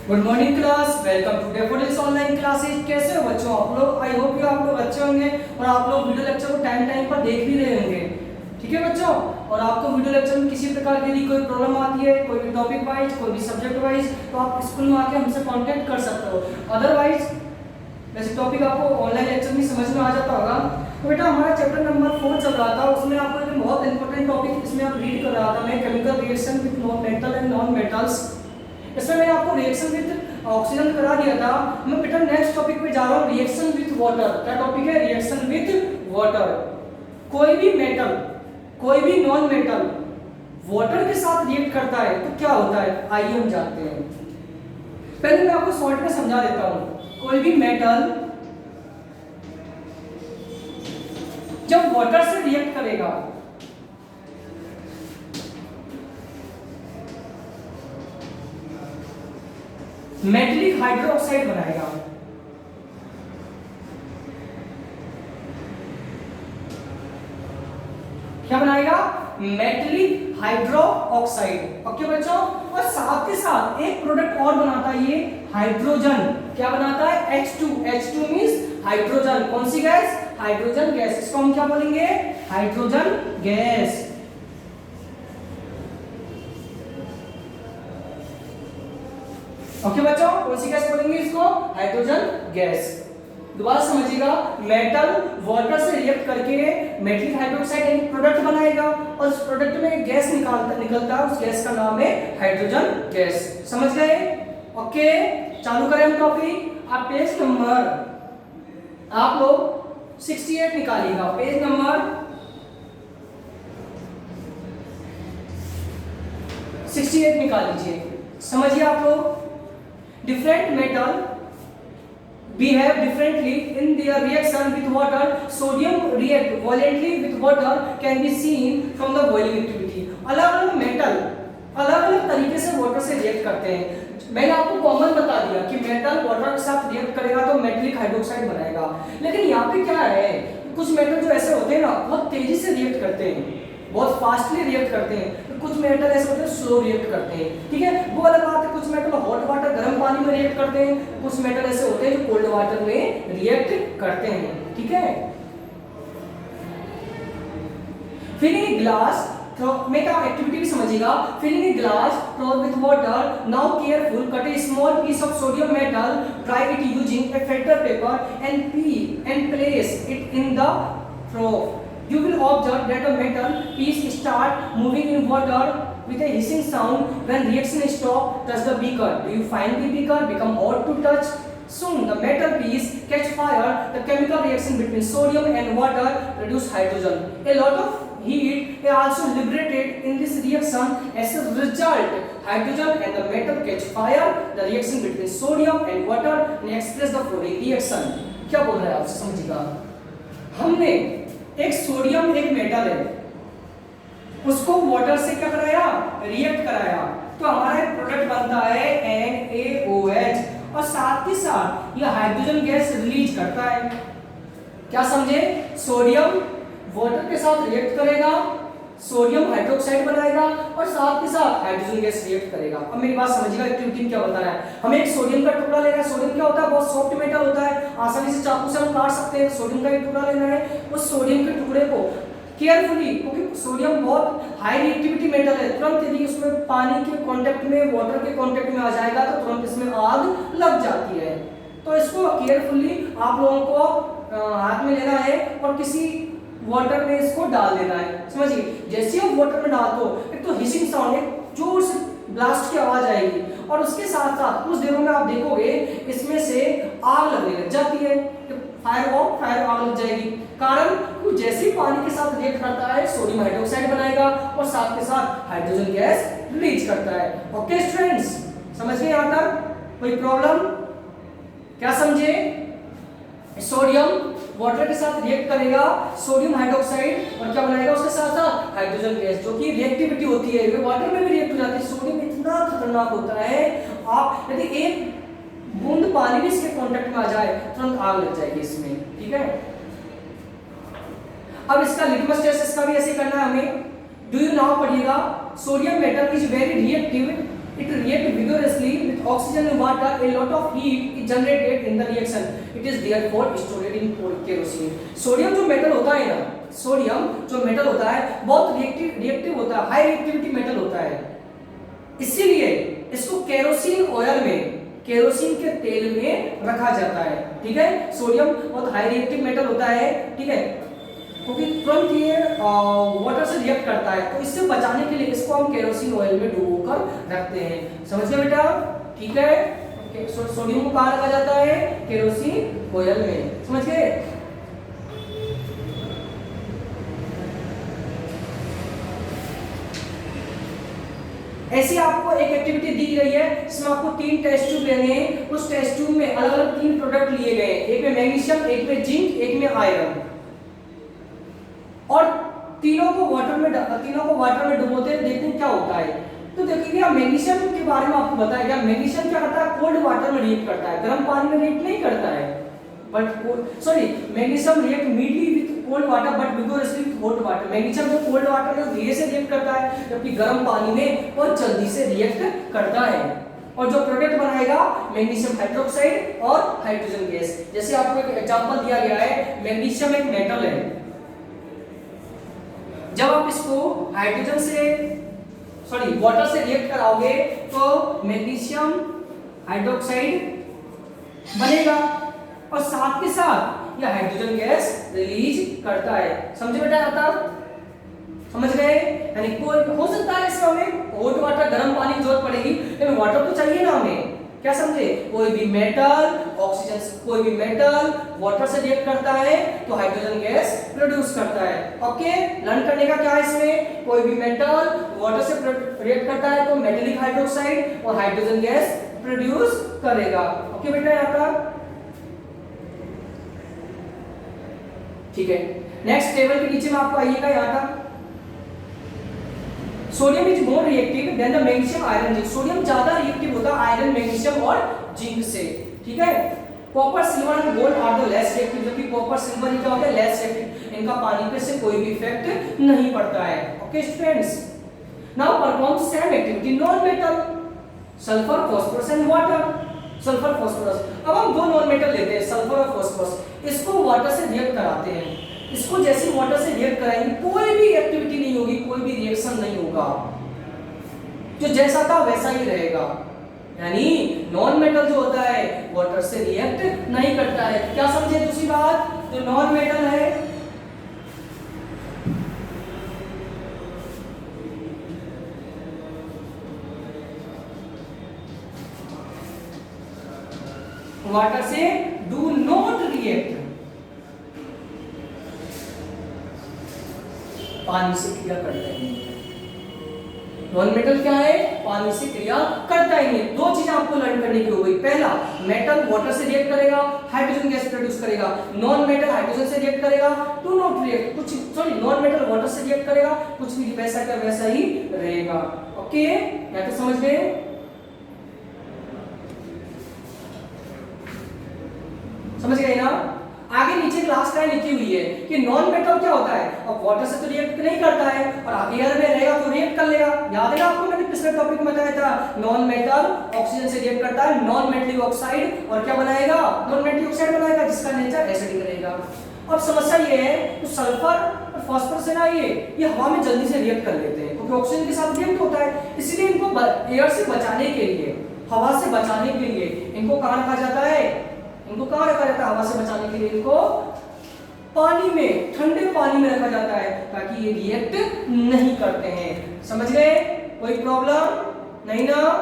Good morning class, welcome to Daffodils online classes. कैसे हो बच्चों आप लोग? आई होप यू आप लोग अच्छे होंगे और आप लोग वीडियो लेक्चर को टाइम टाइम पर देख भी रहे होंगे। ठीक है बच्चों, और आपको वीडियो लेक्चर में किसी प्रकार की यदि कोई प्रॉब्लम आती है, कोई भी टॉपिक वाइज, कोई भी सब्जेक्ट वाइज, तो आप स्कूल में आके हमसे कांटेक्ट कर सकते हो। अदरवाइज वैसे टॉपिक आपको ऑनलाइन लेक्चर में समझ में आ जाता होगा। तो बेटा हमारा चैप्टर नंबर 4 चल रहा था, उसमें आपको एक बहुत इंपॉर्टेंट टॉपिक इसमें आप रीड कर रहा था मैं, chemical reaction with non metal and non metals. इसमें मैंने आपको रिएक्शन विद ऑक्सीजन करा दिया था। मैं बेटा नेक्स्ट टॉपिक पे जा रहा हूँ, रिएक्शन विद वाटर। क्या टॉपिक है? Reaction with water. कोई भी मेटल, कोई भी नॉन मेटल वाटर के साथ रिएक्ट करता है तो क्या होता है, आइए हम जानते हैं। पहले मैं आपको शॉर्ट में समझा देता हूँ। कोई भी मेटल जब वाटर से रिएक्ट करेगा मेटलिक हाइड्रोक्साइड बनाएगा। क्या बनाएगा? Metallic hydroxide. ओके बच्चों, और साथ के साथ एक प्रोडक्ट और बनाता है ये, हाइड्रोजन। क्या बनाता है? H2। H2 means hydrogen. कौन सी गैस? Hydrogen gas. इसको हम क्या बोलेंगे? Hydrogen gas. ओके बच्चों, कौन सी गैस बोलेंगे इसको? Hydrogen gas. दोबारा समझिएगा, मेटल वाटर से रिएक्ट करके मेटलिक हाइड्रोक्साइड एक प्रोडक्ट बनाएगा और उस प्रोडक्ट में एक गैस निकलता है, उस गैस का नाम है हाइड्रोजन गैस। समझ गए? ओके, चालू करें हम टॉपिक। आप पेज नंबर आप लोग 68 निकालिएगा। पेज नंबर 68 निकाल लीजिए। समझिए आप लोग, different metal behave differently in their reaction with water. Sodium react violently with water can be seen from the boiling activity. अलग-अलग मेटल अलग-अलग तरीके से वाटर से रिएक्ट करते हैं। मैंने आपको कॉमन बता दिया कि मेटल वाटर के साथ रिएक्ट करेगा तो मेटलिक हाइड्रोक्साइड बनाएगा। लेकिन यहाँ पे क्या है, कुछ मेटल जो ऐसे होते हैं ना, बहुत तेजी से रिएक्ट करते हैं, बहुत फास्टली रिएक्ट करते हैं। कुछ मेटल ऐसे होते हैं स्लो रिएक्ट करते हैं। ठीक है, वो अलग बात है। कुछ मेटल हॉट वाटर गर्म पानी में रिएक्ट करते हैं, कुछ मेटल ऐसे होते हैं जो कोल्ड वाटर में रिएक्ट करते हैं। ठीक है, फिलिंग ग्लास में क्या एक्टिविटी भी समझिएगा। Filling glass floor with water, now careful cut a small piece of sodium metal, dry it using a filter paper and place it in the froth. You will observe that a metal piece start moving in water with a hissing sound when reaction stop. Touch the beaker. Do you find the beaker become hot to touch? Soon the metal piece catch fire. The chemical reaction between sodium and water produce hydrogen. A lot of heat is also liberated in this reaction. As a result, hydrogen and the metal catch fire. The reaction between sodium and water and express the following reaction. क्या बोल रहा है आपसे समझिएगा। हमने एक sodium एक metal है, उसको वाटर से क्या कराया? रिएक्ट कराया, तो हमारा एक प्रोडक्ट बनता है NaOH और साथ ही साथ ये हाइड्रोजन गैस रिलीज करता है। क्या समझे? सोडियम वाटर के साथ रिएक्ट करेगा, सोडियम हाइड्रोक्साइड बनाएगा और साथ ही साथ हाइड्रोजन गैस रिएक्ट करेगा। अब मेरी बात समझिएगा, एक्टिविटी क्या बता रहा है। हमें एक सोडियम का टुकड़ा लेना है। सोडियम क्या होता है? बहुत सॉफ्ट मेटल होता है, आसानी से चाकू से हम काट सकते हैं। सोडियम का एक टुकड़ा लेना है। उस सोडियम के टुकड़े को केयरफुली, क्योंकि सोडियम बहुत हाई रिएक्टिविटी मेटल है, तुरंत यदि उसमें पानी के कांटेक्ट में, वाटर के कांटेक्ट में आ जाएगा तो तुरंत इसमें आग लग जाती है। तो इसको केयरफुली आप लोगों को हाथ में लेना है और किसी वाटर में इसको डाल देना है। समझिए, जैसे ही वाटर में डाल दो, एक तो हिसिंग साउंड, एक जोर से ब्लास्ट की आवाज आएगी और उसके साथ साथ कुछ देरों में आप देखोगे इसमें से आग लगने लग जाती है। फायर आग लग जाएगी। कारण जैसे ही पानी के साथ रिएक्ट करता है सोडियम हाइड्रोक्साइड बनाएगा और साथ के साथ हाइड्रोजन गैस रिलीज करता है। ओके स्टूडेंट्स, समझ गए यहाँ तक? कोई प्रॉब्लम? क्या समझे? सोडियम वाटर के साथ रिएक्ट करेगा, सोडियम हाइड्रोक्साइड, और क्या बनाएगा उसके साथ साथ? हाइड्रोजन गैस, जो कि रिएक्टिविटी होती है, वे वाटर में भी रिएक्ट हो जाती है। सोडियम इतना खतरनाक होता है, आप यदि एक बूंद पानी भी इसके कांटेक्ट में आ जाए तुरंत आग लग जाएगी इसमें। ठीक है, अब इसका लिटमस टेस्ट इसका भी ऐसे करना है हमें। डू यू नाउ पढ़िएगा, sodium metal is very reactive. It reacts vigorously with oxygen and water. A lot of heat is generated in the reaction. It is therefore stored in kerosene. Sodium जो metal होता है ना, sodium जो metal होता है बहुत reactive होता है, हाई रिएक्टिविटी मेटल होता है, इसीलिए इसको केरोसिन ऑयल में, केरोसिन के तेल में रखा जाता है। ठीक है, सोडियम बहुत हाई रिएक्टिव मेटल होता है, ठीक है, क्योंकि तुरंत ये वाटर से रिएक्ट करता है, तो इससे बचाने के लिए इसको हम केरोसिन ऑयल में डुबोकर रखते हैं। समझ गए बेटा? ठीक है, सोडियम को कहाँ रखा जाता है? केरोसिन ऑयल में। समझ गए? ऐसी आपको एक एक्टिविटी दी गई है, इसमें आपको 3 टेस्ट ट्यूब लेने हैं। उस टेस्ट ट्यूब में अलग अलग 3 प्रोडक्ट लिए गए हैं, एक में मैग्नीशियम, एक में जिंक, एक में आयरन, और तीनों को वाटर में डुबोते हैं, देखते हैं क्या होता है। तो देखिए मैग्नीशियम के बारे में आपको बताया गया, मैग्नीशियम क्या करता है? कोल्ड वाटर में रिएक्ट करता है, गर्म पानी में रिएक्ट नहीं करता है। Magnesium react mildly with cold water but vigorously with hot water. Magnesium जो कोल्ड वाटर में धीरे से रिएक्ट करता है, जबकि गर्म पानी में बहुत जल्दी से रिएक्ट करता है। और जो प्रोडक्ट बनाएगा मैग्नीशियम हाइड्रोक्साइड और हाइड्रोजन गैस। जैसे आपको एक एग्जांपल दिया गया है, मैग्नीशियम एक मेटल है, जब आप इसको हाइड्रोजन से वाटर से रिएक्ट कराओगे तो मैग्नीशियम हाइड्रोक्साइड बनेगा और साथ के साथ यह हाइड्रोजन गैस रिलीज करता है। समझे बेटा? आता समझ गए? यानी कोई हो सकता है इसमें हमें हॉट वाटर, गर्म पानी की जरूरत पड़ेगी, लेकिन वाटर तो चाहिए ना हमें। क्या समझे? कोई भी मेटल वाटर से रिएक्ट करता है तो हाइड्रोजन गैस प्रोड्यूस करता है। ओके, लर्न करने का क्या है इसमें? कोई भी मेटल वाटर से रिएक्ट करता है तो मेटेलिक हाइड्रोक्साइड और हाइड्रोजन गैस प्रोड्यूस करेगा। ओके बेटा, यहाँ पर ठीक है। नेक्स्ट टेबल के नीचे में आपको आइएगा, यहाँ का sodium is more reactive than the magnesium iron zinc. Sodium ज्यादा रिएक्टिव होता है आयरन, मैग्नीशियम और जिंक से। ठीक है, copper, silver and gold are the less reactive, जबकि कॉपर, सिल्वर क्या होता है? लेस रिएक्टिव, इनका पानी पे से कोई भी इफेक्ट नहीं पड़ता है। Okay students, now perform same activity non metal, sulphur, phosphorus and water. Sulphur, phosphorus, अब हम 2 नॉन मेटल लेते हैं, सल्फर और फास्फोरस, इसको वाटर से रिएक्ट कराते हैं। इसको जैसे वाटर से रिएक्ट कराएंगे कोई भी एक्टिविटी नहीं होगी, कोई भी रिएक्शन नहीं होगा, जो जैसा था वैसा ही रहेगा। यानी नॉन मेटल जो होता है वाटर से रिएक्ट नहीं करता है। क्या समझे दूसरी बात? जो नॉन मेटल है वाटर से डू नॉट रिएक्ट, पानी से क्रिया करता ही नहीं। नॉन मेटल क्या है? पानी से क्रिया करता ही नहीं। 2 चीजें आपको लर्न करने की हो गई। पहला, मेटल वाटर से रिएक्ट करेगा, हाइड्रोजन गैस प्रोड्यूस करेगा। नॉन मेटल हाइड्रोजन से रिएक्ट करेगा, do not react, non metal water से रिएक्ट करेगा, कुछ भी वैसा का वैसा ही रहेगा। ओके, या तो समझ गए? समझ गए ना? आगे नीचे क्लास लाइन लिखी हुई है कि नॉन मेटल क्या होता है? अब वाटर से तो रिएक्ट नहीं करता है और एयर में रहेगा तो रिएक्ट कर लेगा। याद है ना आपको, मैंने पिछले टॉपिक में बताया था, नॉन मेटल ऑक्सीजन से रिएक्ट करता है, नॉन मेटलिक ऑक्साइड, और क्या बनाएगा? नॉन मेटलिक ऑक्साइड बनाएगा, जिसका नेचर एसिडिक रहेगा। अब समस्या ये है कि सल्फर और फास्फोरस है ना, ये हवा में जल्दी से रिएक्ट कर लेते हैं क्योंकि ऑक्सीजन के साथ रिएक्ट होता है। इसलिए इनको एयर से बचाने के लिए, हवा से बचाने के लिए इनको कहाँ रखा जाता है? हवा से बचाने के लिए इनको पानी में, ठंडे पानी में रखा जाता है ताकि ये रिएक्ट नहीं करते हैं। समझ गए? कोई प्रॉब्लम नहीं ना?